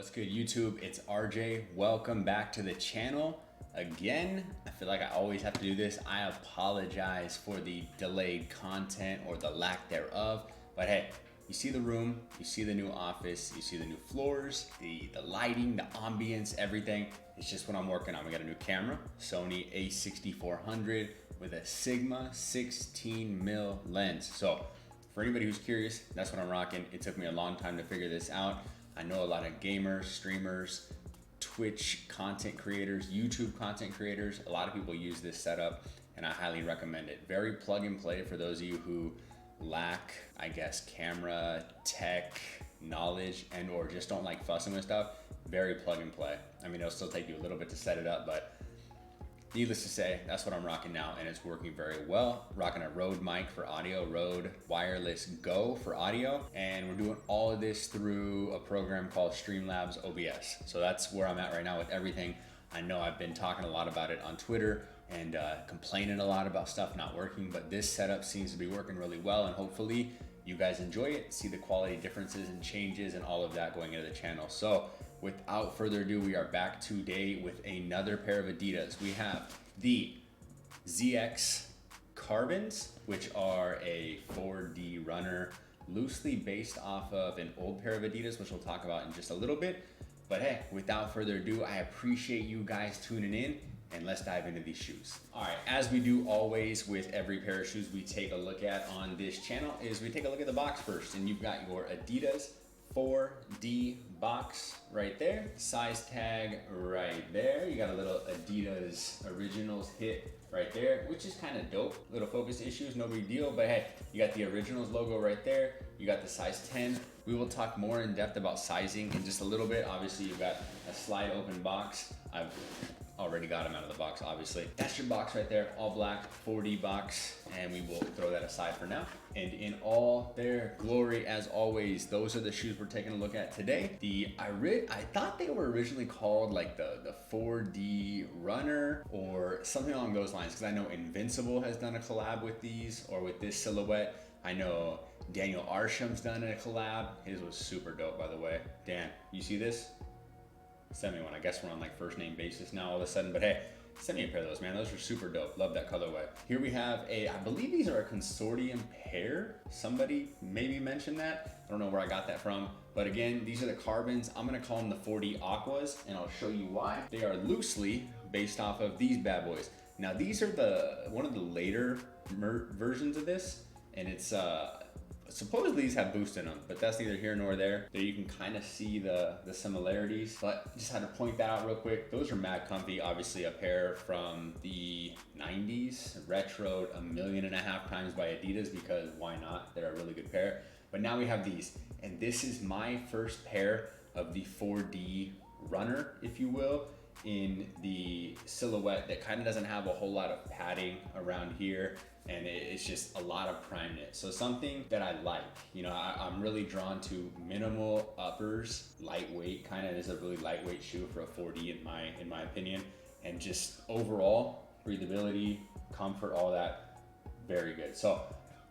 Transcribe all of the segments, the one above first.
What's good, YouTube? It's RJ. Welcome back to the channel. Again, I feel like I always have to do this. I apologize for the delayed content or the lack thereof. But hey, you see the room, you see the new office, you see the new floors, the lighting, the ambience, everything. It's just what I'm working on. We got a new camera, Sony a6400 with a Sigma 16mm lens. So for anybody who's curious, that's what I'm rocking. It took me a long time to figure this out. I know a lot of gamers, streamers, Twitch content creators, YouTube content creators. A lot of people use this setup and I highly recommend it. Very plug and play for those of you who lack, I guess, camera, tech, knowledge, and or just don't like fussing with stuff. Very plug and play. I mean, it'll still take you a little bit to set it up, but needless to say, that's what I'm rocking now, and it's working very well. Rocking a Rode mic for audio, Rode Wireless Go for audio, and we're doing all of this through a program called Streamlabs OBS. So that's where I'm at right now with everything. I know I've been talking a lot about it on Twitter and complaining a lot about stuff not working, but this setup seems to be working really well, and hopefully you guys enjoy it, see the quality differences and changes and all of that going into the channel. So without further ado, we are back today with another pair of Adidas. We have the ZX Carbons, which are a 4D runner, loosely based off of an old pair of Adidas, which we'll talk about in just a little bit. But hey, without further ado, I appreciate you guys tuning in, and let's dive into these shoes. All right, as we do always with every pair of shoes we take a look at on this channel, is we take a look at the box first, and you've got your Adidas 4D box right there, size tag right there. You got a little Adidas Originals hit right there, which is kind of dope. Little focus issues, no big deal, but hey, you got the Originals logo right there. You got the size 10. We will talk more in depth about sizing in just a little bit. Obviously, you've got a slide open box. I've already got them out of the box, obviously. That's your box right there, all black 4D box, and we will throw that aside for now. And in all their glory, as always, those are the shoes we're taking a look at today. I thought they were originally called like the 4D Runner or something along those lines, because I know Invincible has done a collab with these, or with this silhouette. I know Daniel Arsham's done a collab. His was super dope, by the way. Dan, you see this? Send me one. I guess we're on like first name basis now all of a sudden, but hey, send me a pair of those, man. Those are super dope. Love that colorway. Here we have I believe these are a consortium pair. Somebody maybe mentioned that. I don't know where I got that from, but again, these are the Carbons. I'm gonna call them the 4D Aquas, and I'll show you why. They are loosely based off of these bad boys. Now these are one of the later versions of this, and it's supposedly these have boost in them, but that's neither here nor there. There you can kind of see the similarities, but just had to point that out real quick. Those are mad comfy. Obviously a pair from the 90s, retroed 1.5 million times by Adidas, because why not? They're a really good pair. But now we have these, and this is my first pair of the 4D runner, if you will, in the silhouette that kind of doesn't have a whole lot of padding around here, and it's just a lot of prime knit. So something that I like, you know, I'm really drawn to minimal uppers, lightweight, kind of is a really lightweight shoe for a 4D in my opinion, and just overall breathability, comfort, all that, very good. So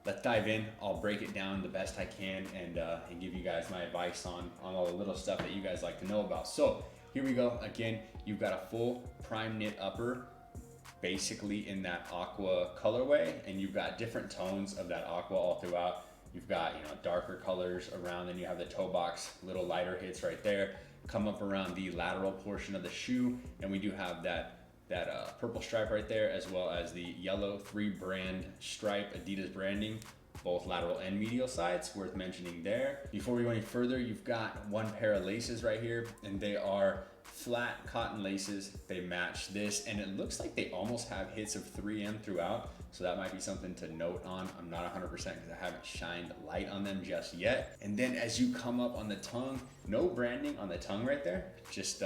let's dive in. I'll break it down the best I can and give you guys my advice on all the little stuff that you guys like to know about. So here we go. Again, you've got a full prime knit upper, basically in that aqua colorway, and you've got different tones of that aqua all throughout. You've got, you know, darker colors around, then you have the toe box, little lighter hits right there, come up around the lateral portion of the shoe, and we do have that purple stripe right there, as well as the yellow 3 brand stripe Adidas branding, both lateral and medial sides, worth mentioning there. Before we go any further, you've got one pair of laces right here, and they are flat cotton laces. They match this, and it looks like they almost have hits of 3M throughout, so that might be something to note on. I'm not 100% because I haven't shined light on them just yet. And then as you come up on the tongue, no branding on the tongue right there, just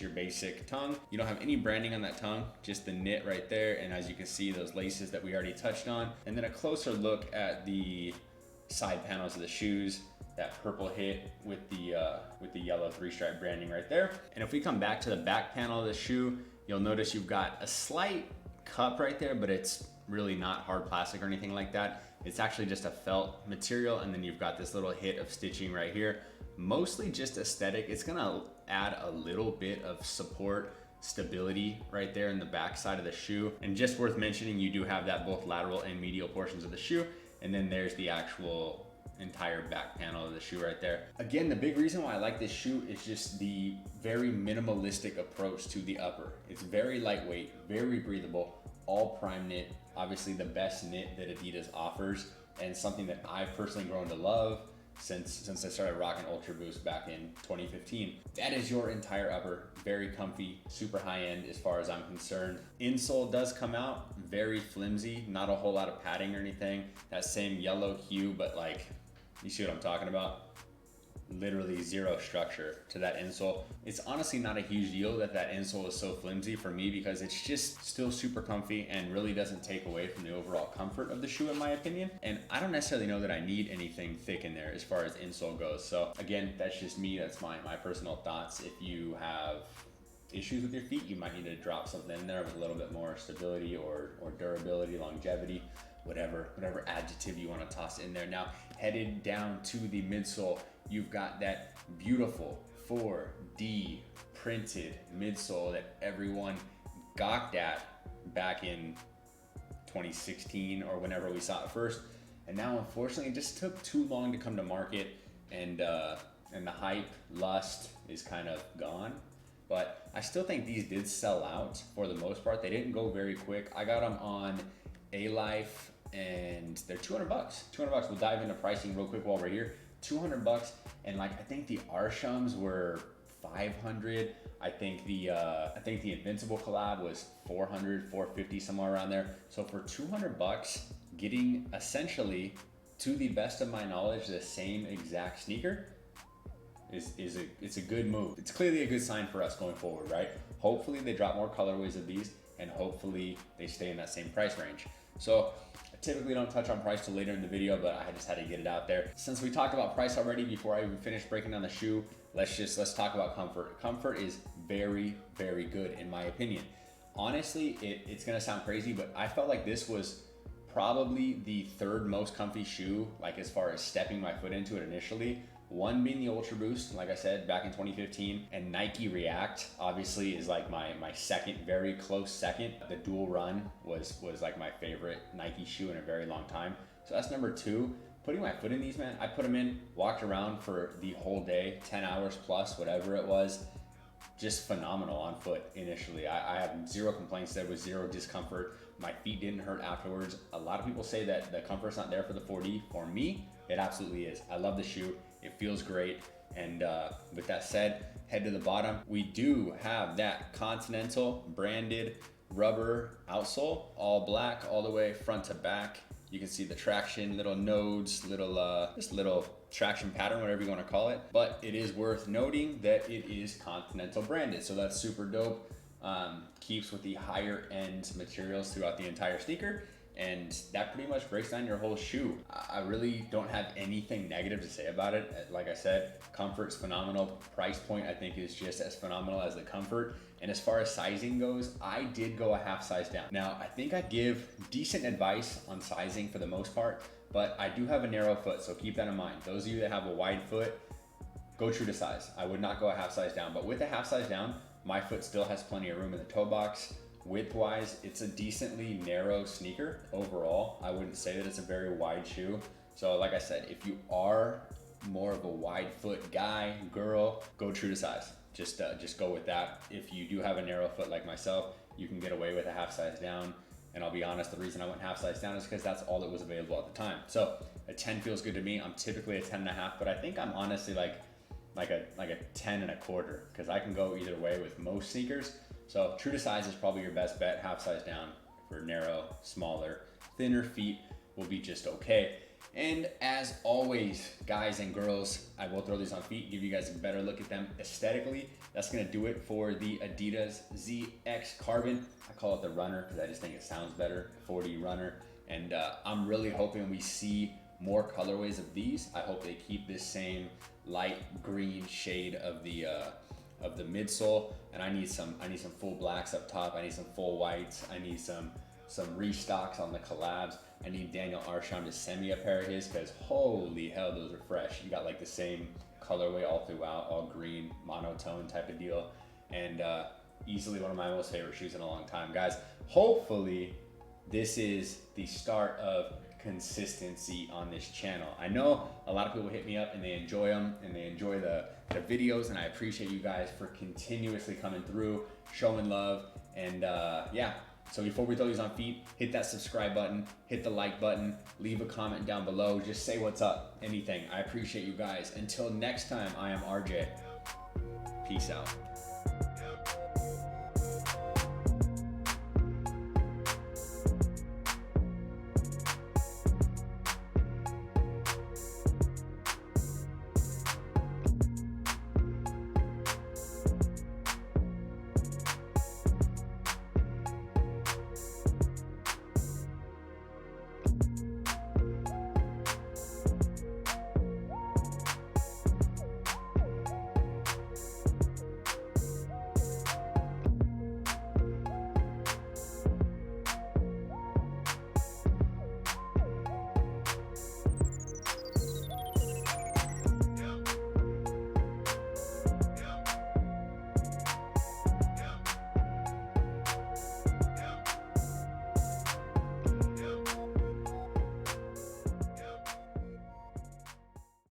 your basic tongue. You don't have any branding on that tongue, just the knit right there. And as you can see, those laces that we already touched on. And then a closer look at the side panels of the shoes, that purple hit with the yellow 3-stripe branding right there. And if we come back to the back panel of the shoe, you'll notice you've got a slight cup right there, but it's really not hard plastic or anything like that. It's actually just a felt material, and then you've got this little hit of stitching right here. mostly just aesthetic. It's gonna add a little bit of support, stability right there in the back side of the shoe. And just worth mentioning, you do have that both lateral and medial portions of the shoe. And then there's the actual entire back panel of the shoe right there. Again, the big reason why I like this shoe is just the very minimalistic approach to the upper. It's very lightweight, very breathable, all prime knit, obviously the best knit that Adidas offers, and something that I've personally grown to love since I started rocking Ultra Boost back in 2015. That is your entire upper, very comfy, super high end as far as I'm concerned. Insole does come out very flimsy, not a whole lot of padding or anything. That same yellow hue, but like, you see what I'm talking about? Literally zero structure to that insole. It's honestly not a huge deal that insole is so flimsy for me, because it's just still super comfy and really doesn't take away from the overall comfort of the shoe, in my opinion. And I don't necessarily know that I need anything thick in there as far as insole goes. So again, that's just me, that's my personal thoughts. If you have issues with your feet, you might need to drop something in there with a little bit more stability or durability, longevity, whatever adjective you want to toss in there. Now, headed down to the midsole, you've got that beautiful 4D printed midsole that everyone gawked at back in 2016 or whenever we saw it first. And now, unfortunately, it just took too long to come to market, and the hype, lust is kind of gone. But I still think these did sell out for the most part. They didn't go very quick. I got them on A-Life, and they're $200. $200. We'll dive into pricing real quick while we're here. $200, and like I think the Arshams were $500. I think the Invincible collab was $400, $450, somewhere around there. So for $200, getting essentially, to the best of my knowledge, the same exact sneaker it's a good move. It's clearly a good sign for us going forward, right? Hopefully they drop more colorways of these, and hopefully they stay in that same price range. So I typically don't touch on price till later in the video, but I just had to get it out there. Since we talked about price already, before I even finish breaking down the shoe, let's talk about comfort. Comfort is very, very good in my opinion. Honestly, it's gonna sound crazy, but I felt like this was probably the third most comfy shoe, like as far as stepping my foot into it initially. One being the Ultra Boost, like I said, back in 2015, and Nike React obviously is like my second, very close second. The Dual Run was like my favorite Nike shoe in a very long time. So that's number two. Putting my foot in these, man, I put them in, walked around for the whole day, 10 hours plus, whatever it was. Just phenomenal on foot initially. I have zero complaints. There was zero discomfort. My feet didn't hurt afterwards. A lot of people say that the comfort's not there for the 4D. For me, it absolutely is. I love the shoe. It feels great. And with that said, head to the bottom. We do have that Continental branded rubber outsole, all black, all the way front to back. You can see the traction, little nodes, just little traction pattern, whatever you want to call it. But it is worth noting that it is Continental branded, so that's super dope. Keeps with the higher end materials throughout the entire sneaker, and that pretty much breaks down your whole shoe. I really don't have anything negative to say about it. Like I said, comfort's phenomenal. Price point, I think, is just as phenomenal as the comfort. And as far as sizing goes, I did go a half size down. Now, I think I give decent advice on sizing for the most part, but I do have a narrow foot, so keep that in mind. Those of you that have a wide foot, go true to size. I would not go a half size down, but with a half size down, my foot still has plenty of room in the toe box. Width-wise, it's a decently narrow sneaker overall. I wouldn't say that it's a very wide shoe. So like I said, if you are more of a wide foot guy, girl, go true to size. Just go with that. If you do have a narrow foot like myself, you can get away with a half size down. And I'll be honest, the reason I went half size down is because that's all that was available at the time. So a 10 feels good to me. I'm typically a 10 and a half, but I think I'm honestly like a 10 and a quarter, because I can go either way with most sneakers. So true to size is probably your best bet. Half size down for narrow, smaller, thinner feet will be just okay. And as always, guys and girls, I will throw these on feet, give you guys a better look at them aesthetically. That's gonna do it for the Adidas ZX Carbon. I call it the runner because I just think it sounds better, 4D runner. And I'm really hoping we see more colorways of these. I hope they keep this same light green shade of the midsole. And I need some full blacks up top. I need some full whites. I need some restocks on the collabs. I need Daniel Arsham to send me a pair of his, because holy hell, those are fresh. You got like the same colorway all throughout, all green, monotone type of deal. And easily one of my most favorite shoes in a long time. Guys, hopefully this is the start of consistency on this channel. I know a lot of people hit me up and they enjoy them and they enjoy the videos, and I appreciate you guys for continuously coming through, showing love. And yeah, so before we throw these on feet, hit that subscribe button, hit the like button, leave a comment down below, just say what's up, anything. I appreciate you guys. Until next time, I am RJ. Peace out.